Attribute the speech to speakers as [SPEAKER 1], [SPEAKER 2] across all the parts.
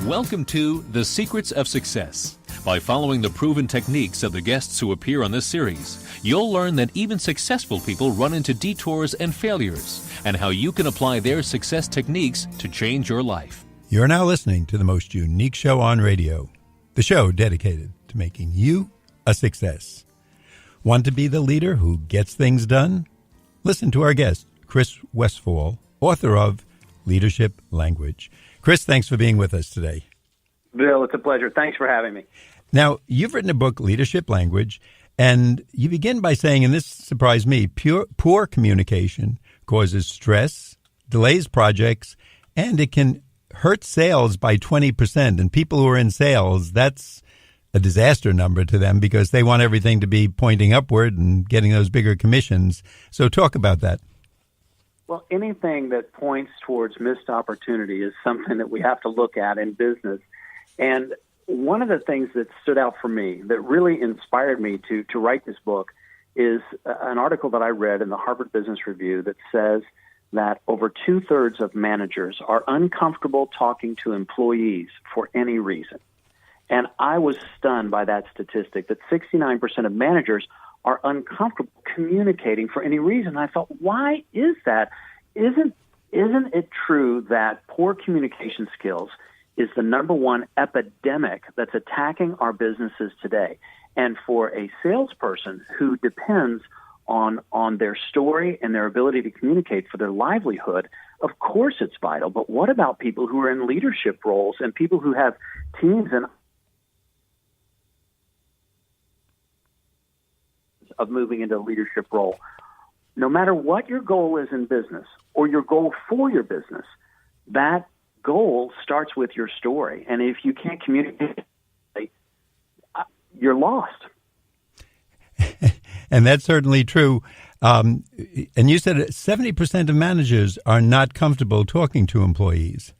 [SPEAKER 1] Welcome to The Secrets of Success. By following the proven techniques of the guests who appear on this series, you'll learn that even successful people run into detours and failures, and how you can apply their success techniques to change your life.
[SPEAKER 2] You're now listening to the most unique show on radio, the show dedicated to making you a success. Want to be the leader who gets things done? Listen to our guest, Chris Westfall, author of Leadership Language. Chris, thanks for being with us today.
[SPEAKER 3] Bill, it's a pleasure. Thanks for having me.
[SPEAKER 2] Now, you've written a book, Leadership Language, and you begin by saying, and this surprised me, poor communication causes stress, delays projects, and it can hurt sales by 20%. And people who are in sales, that's a disaster number to them because they want everything to be pointing upward and getting those bigger commissions. So talk about that.
[SPEAKER 3] Well, anything that points towards missed opportunity is something that we have to look at in business. And one of the things that stood out for me that really inspired me to write this book is an article that I read in the Harvard Business Review that says that over 2/3 of managers are uncomfortable talking to employees for any reason. And I was stunned by that statistic, that 69% of managers are uncomfortable communicating for any reason. I thought, why is that? Isn't it true that poor communication skills is the number one epidemic that's attacking our businesses today? And for a salesperson who depends on their story and their ability to communicate for their livelihood, of course it's vital. But what about people who are in leadership roles and people who have teams and of moving into a leadership role? No matter what your goal is in business or your goal for your business, that goal starts with your story. And if you can't communicate, you're lost.
[SPEAKER 2] And that's certainly true. And you said 70% of managers are not comfortable talking to employees.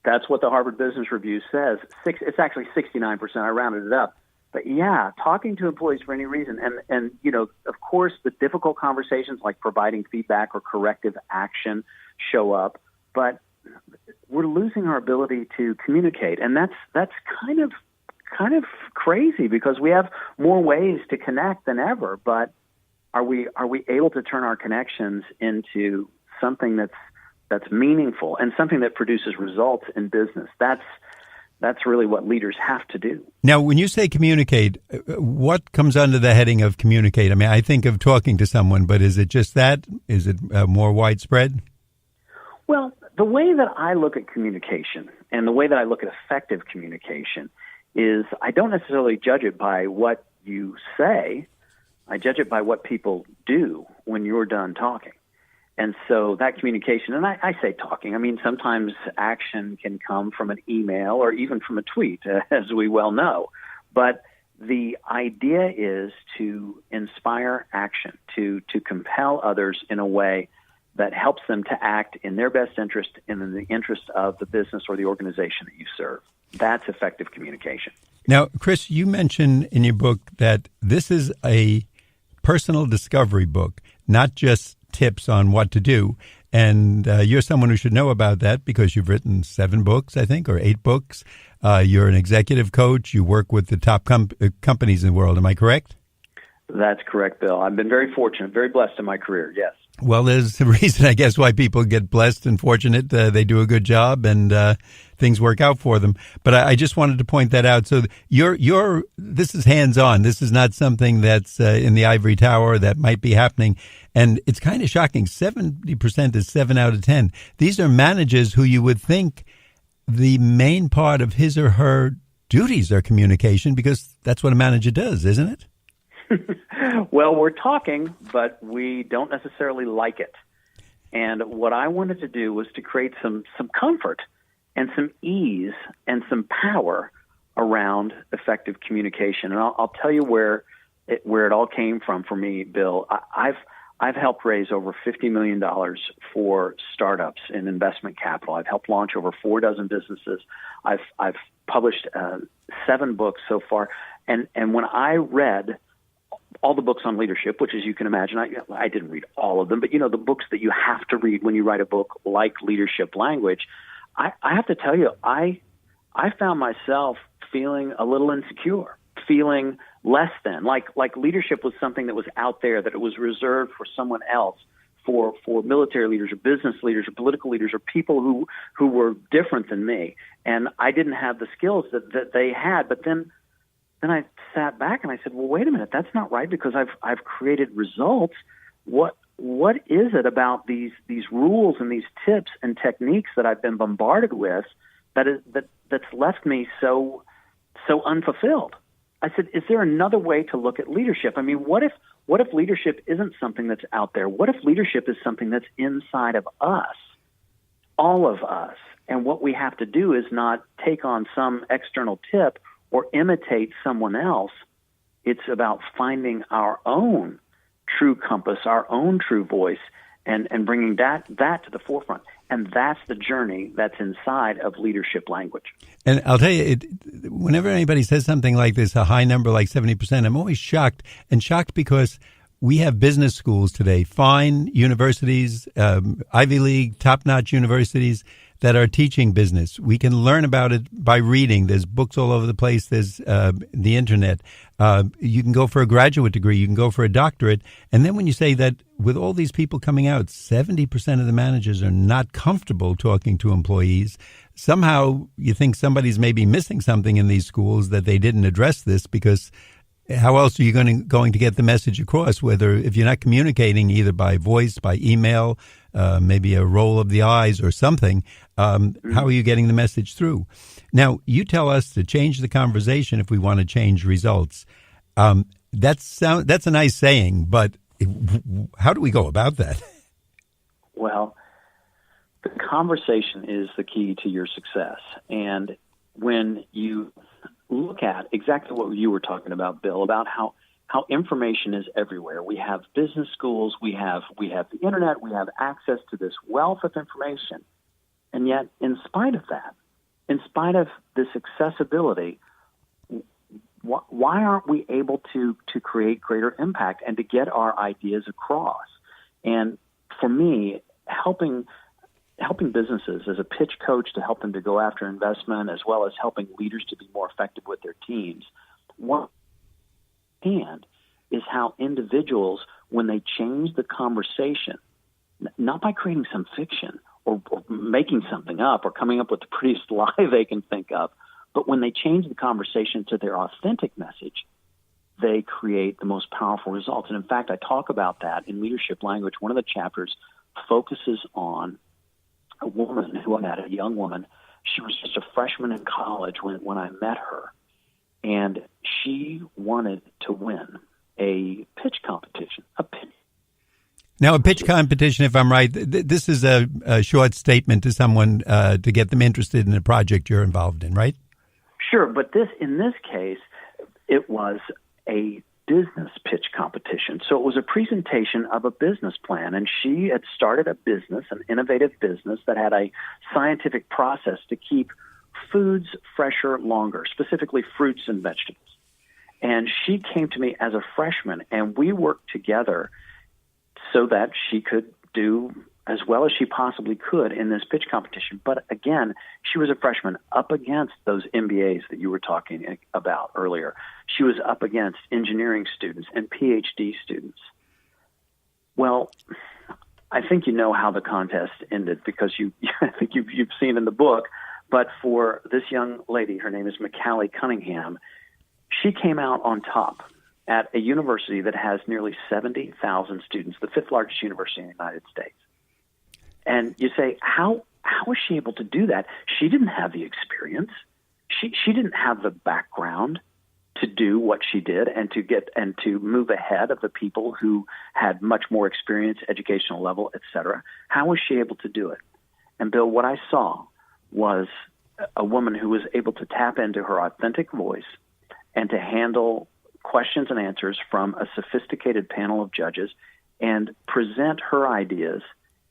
[SPEAKER 3] That's what the Harvard Business Review says. It's actually 69%. I rounded it up. But yeah, talking to employees for any reason. And you know, of course, the difficult conversations like providing feedback or corrective action show up. But we're losing our ability to communicate. And that's kind of crazy because we have more ways to connect than ever. But are we able to turn our connections into something that's meaningful and something that produces results in business? That's really what leaders have to do.
[SPEAKER 2] Now, when you say communicate, what comes under the heading of communicate? I mean, I think of talking to someone, but is it just that? Is it more widespread?
[SPEAKER 3] Well, the way that I look at communication and the way that I look at effective communication is I don't necessarily judge it by what you say. I judge it by what people do when you're done talking. And so that communication, and I say talking, I mean, sometimes action can come from an email or even from a tweet, as we well know. But the idea is to inspire action, to compel others in a way that helps them to act in their best interest and in the interest of the business or the organization that you serve. That's effective communication.
[SPEAKER 2] Now, Chris, you mentioned in your book that this is a personal discovery book, not just tips on what to do. And you're someone who should know about that because you've written 7 books, I think, or 8 books. You're an executive coach. You work with the top companies in the world. Am I correct?
[SPEAKER 3] That's correct, Bill. I've been very fortunate, very blessed in my career, yes.
[SPEAKER 2] Well, there's a reason, I guess, why people get blessed and fortunate. They do a good job and things work out for them. But I just wanted to point that out. So this is hands-on. This is not something that's in the ivory tower that might be happening. And it's kind of shocking. 70% is 7 out of 10. These are managers who you would think the main part of his or her duties are communication because that's what a manager does, isn't it?
[SPEAKER 3] Well, we're talking, but we don't necessarily like it. And what I wanted to do was to create some comfort and some ease and some power around effective communication. And I'll tell you where it all came from for me, Bill. I've helped raise over $50 million for startups in investment capital. I've helped launch over 4 dozen businesses. I've published 7 books so far. And when I read all the books on leadership, which, as you can imagine, I didn't read all of them, but, you know, the books that you have to read when you write a book like Leadership Language, I have to tell you, I I found myself feeling a little insecure, feeling less than, like leadership was something that was out there, that it was reserved for someone else, for military leaders or business leaders or political leaders or people who were different than me. And I didn't have the skills that they had. But then I sat back and I said, well, wait a minute, that's not right, because I've created results. What is it about these rules and these tips and techniques that I've been bombarded with that's left me so unfulfilled? I said, is there another way to look at leadership? I mean, what if leadership isn't something that's out there? What if leadership is something that's inside of us, all of us? And what we have to do is not take on some external tip or imitate someone else. It's about finding our own true compass, our own true voice, and bringing that to the forefront. And that's the journey that's inside of leadership language.
[SPEAKER 2] And I'll tell you, whenever anybody says something like this, a high number like 70%, I'm always shocked because we have business schools today, fine universities, Ivy League, top-notch universities that are teaching business. We can learn about it by reading. There's books all over the place. There's the internet. You can go for a graduate degree. You can go for a doctorate. And then when you say that with all these people coming out, 70% of the managers are not comfortable talking to employees, somehow you think somebody's maybe missing something in these schools, that they didn't address this, because how else are you going to get the message across, whether if you're not communicating either by voice, by email, maybe a roll of the eyes or something, how are you getting the message through? Now, you tell us to change the conversation if we want to change results. That's a nice saying, but how do we go about that?
[SPEAKER 3] Well, the conversation is the key to your success. And when you look at exactly what you were talking about, Bill, about how information is everywhere. We have business schools, we have the internet, we have access to this wealth of information. And yet, in spite of that, in spite of this accessibility, why aren't we able to create greater impact and to get our ideas across? And for me, helping businesses as a pitch coach to help them to go after investment, as well as helping leaders to be more effective with their teams, one hand is how individuals, when they change the conversation, not by creating some fiction or making something up or coming up with the prettiest lie they can think of, but when they change the conversation to their authentic message, they create the most powerful results. And in fact, I talk about that in leadership language. One of the chapters focuses on a woman who I met, a young woman. She was just a freshman in college when I met her, and she wanted to win a pitch competition.
[SPEAKER 2] Now, a pitch competition, if I'm right, this is a short statement to someone to get them interested in a project you're involved in, right?
[SPEAKER 3] Sure, but in this case, it was a business pitch competition. So it was a presentation of a business plan, and she had started a business, an innovative business that had a scientific process to keep foods fresher longer, specifically fruits and vegetables. And she came to me as a freshman, and we worked together so that she could do as well as she possibly could in this pitch competition. But again, she was a freshman up against those MBAs that you were talking about earlier. She was up against engineering students and PhD students. Well, I think you know how the contest ended, because I think you've seen in the book. But for this young lady, her name is McCallie Cunningham, she came out on top at a university that has nearly 70,000 students, the fifth largest university in the United States. And you say, how was she able to do that? She didn't have the experience. She didn't have the background to do what she did and to move ahead of the people who had much more experience, educational level, et cetera. How was she able to do it? And Bill, what I saw was a woman who was able to tap into her authentic voice and to handle questions and answers from a sophisticated panel of judges and present her ideas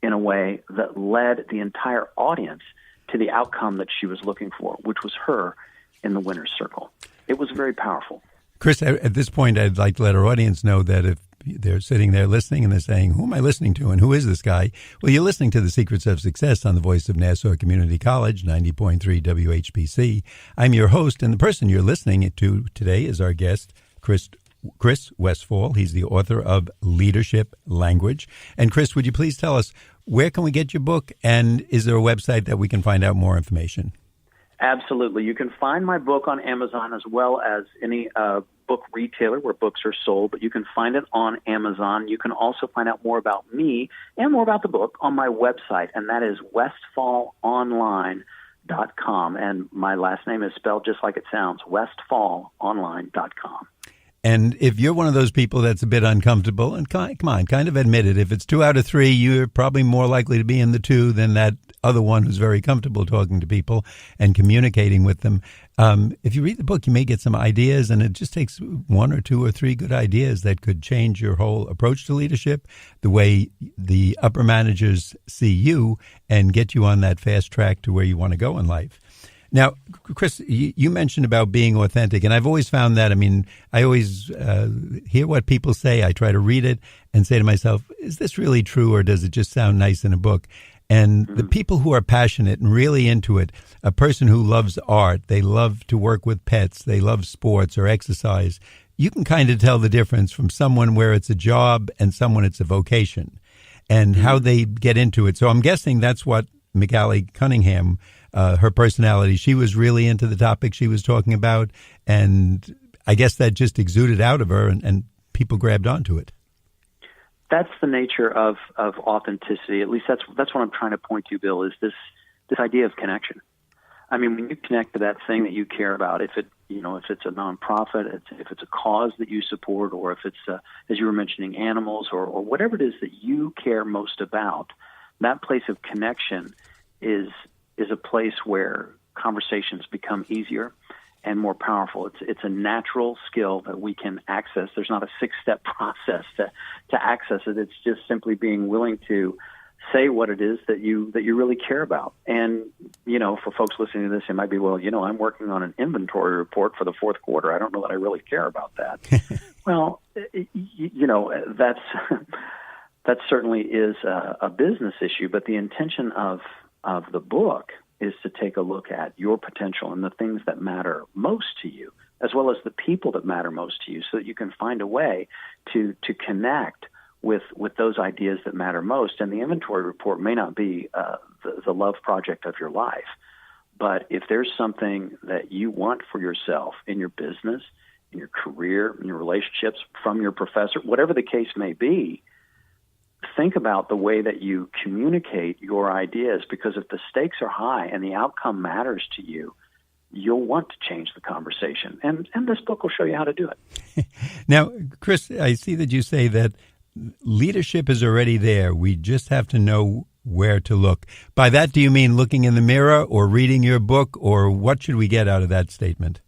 [SPEAKER 3] in a way that led the entire audience to the outcome that she was looking for, which was her in the winner's circle. It was very powerful.
[SPEAKER 2] Chris, at this point, I'd like to let our audience know that if they're sitting there listening and they're saying, who am I listening to and who is this guy? Well, you're listening to The Secrets of Success on the voice of Nassau Community College, 90.3 WHPC. I'm your host, and the person you're listening to today is our guest, Chris Westfall. He's the author of Leadership Language. And Chris, would you please tell us, where can we get your book, and is there a website that we can find out more information?
[SPEAKER 3] Absolutely. You can find my book on Amazon as well as any book retailer where books are sold, but you can find it on Amazon. You can also find out more about me and more about the book on my website, and that is westfallonline.com. And my last name is spelled just like it sounds, westfallonline.com.
[SPEAKER 2] And if you're one of those people that's a bit uncomfortable, and come on, kind of admit it. If it's 2 out of 3, you're probably more likely to be in the 2 than that other one who's very comfortable talking to people and communicating with them. If you read the book, you may get some ideas, and it just takes 1 or 2 or 3 good ideas that could change your whole approach to leadership, the way the upper managers see you, and get you on that fast track to where you want to go in life. Now, Chris, you mentioned about being authentic, and I've always found that. I mean, I always hear what people say. I try to read it and say to myself, is this really true, or does it just sound nice in a book? And the people who are passionate and really into it, a person who loves art, they love to work with pets, they love sports or exercise, you can kind of tell the difference from someone where it's a job and someone it's a vocation, and how they get into it. So I'm guessing that's what McAllie Cunningham, her personality, she was really into the topic she was talking about, and I guess that just exuded out of her, and people grabbed onto it.
[SPEAKER 3] That's the nature of authenticity. At least that's what I'm trying to point to, Bill, is this idea of connection. I mean, when you connect to that thing that you care about, if it's a nonprofit, if it's a cause that you support, or if it's, as you were mentioning, animals, or whatever it is that you care most about, that place of connection is a place where conversations become easier and more powerful. It's a natural skill that we can access. There's not a 6-step process to access it. It's just simply being willing to say what it is that you really care about. And, for folks listening to this, it might be, well, I'm working on an inventory report for the fourth quarter. I don't know that I really care about that. Well, that certainly is a business issue, but the intention of the book is to take a look at your potential and the things that matter most to you, as well as the people that matter most to you, so that you can find a way to connect with those ideas that matter most. And the inventory report may not be the love project of your life, but if there's something that you want for yourself in your business, in your career, in your relationships, from your professor, whatever the case may be, think about the way that you communicate your ideas, because if the stakes are high and the outcome matters to you, you'll want to change the conversation. And this book will show you how to do it.
[SPEAKER 2] Now, Chris, I see that you say that leadership is already there. We just have to know where to look. By that, do you mean looking in the mirror or reading your book, or what should we get out of that statement?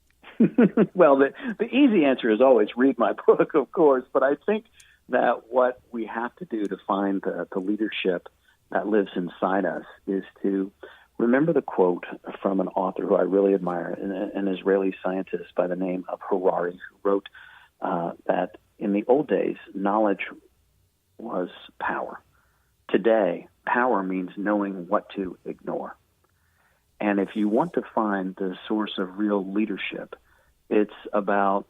[SPEAKER 3] Well, the easy answer is always read my book, of course, but I think that what we have to do to find the leadership that lives inside us is to remember the quote from an author who I really admire, an Israeli scientist by the name of Horan, who wrote that in the old days, knowledge was power. Today, power means knowing what to ignore. And if you want to find the source of real leadership, it's about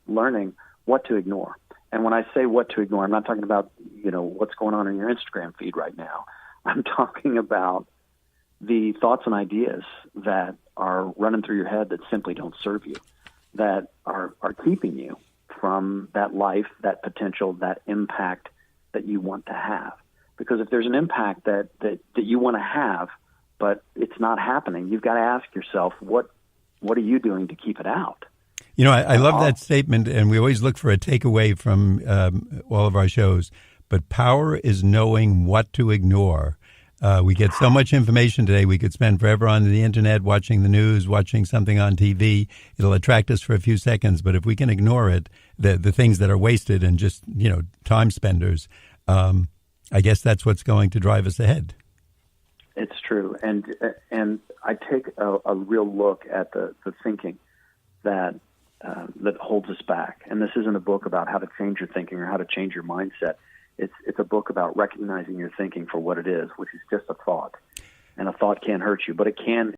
[SPEAKER 3] learning what to ignore. And when I say what to ignore, I'm not talking about, what's going on in your Instagram feed right now. I'm talking about the thoughts and ideas that are running through your head that simply don't serve you, that are keeping you from that life, that potential, that impact that you want to have. Because if there's an impact that you want to have, but it's not happening, you've got to ask yourself, what are you doing to keep it out?
[SPEAKER 2] I love that statement, and we always look for a takeaway from all of our shows. But power is knowing what to ignore. We get so much information today. We could spend forever on the internet watching the news, watching something on TV. It'll attract us for a few seconds. But if we can ignore it, the things that are wasted and just, time spenders, I guess that's what's going to drive us ahead.
[SPEAKER 3] It's true. And I take a real look at the thinking that that holds us back. And this isn't a book about how to change your thinking or how to change your mindset. It's a book about recognizing your thinking for what it is, which is just a thought. And a thought can't hurt you, but it can